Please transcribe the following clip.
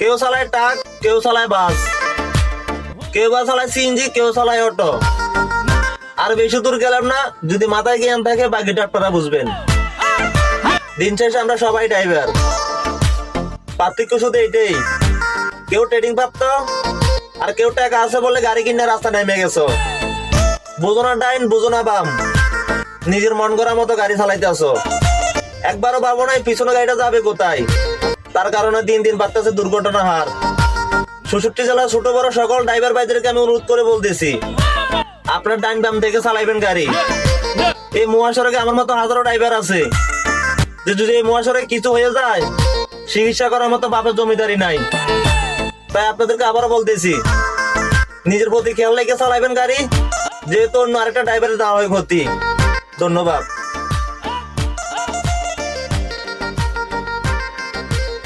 কেউ চালায় ট্রাক, কেউ চালায় বাস, কেউ বা চালায় সিএনজি, কেউ চালায় অটো। আর বেশি দূর গেলাম না, যদি মাথায় জ্ঞান থাকে বাকিটা আপনারা বুঝবেন। দিন শেষে আমরা সবাই ড্রাইভার, পার্থক্য শুধু এইটাই, কেউ ট্রেডিং প্রাপ্ত আর কেউ টাকা আছে বলে গাড়ি কিনে রাস্তা নেমে গেছো। বুঝো না ডাইন, বুঝো না বাম, নিজের মন করার মতো গাড়ি চালাইতে আসো। একবারও ভাবো না পিছনে গাড়িটা যাবে কোথায়। তার কারণে দিন দিন বাড়তেছে দুর্ঘটনা হার। ৬৬ জেলার ছোট বড় সকল ড্রাইভার ভাইদেরকে আমি অনুরোধ করে বলতেছি, আপনার ডাইন বাম দেখে চালাইবেন গাড়ি। এই মহাসড়কে আমার মতো হাজারো ড্রাইভার আছে, যে যদি এই মহাসড়কে কিছু হয়ে যায় চিকিৎসা করার মতো বাপের জমিদারি নাই। তাই আপনাদেরকে আবারও বলতেছি, নিজের প্রতি খেয়াল রেখে চালাইবেন গাড়ি, যেহেতু অন্য আরেকটা ড্রাইভারের দেওয়া হয় ক্ষতি। ধন্যবাদ।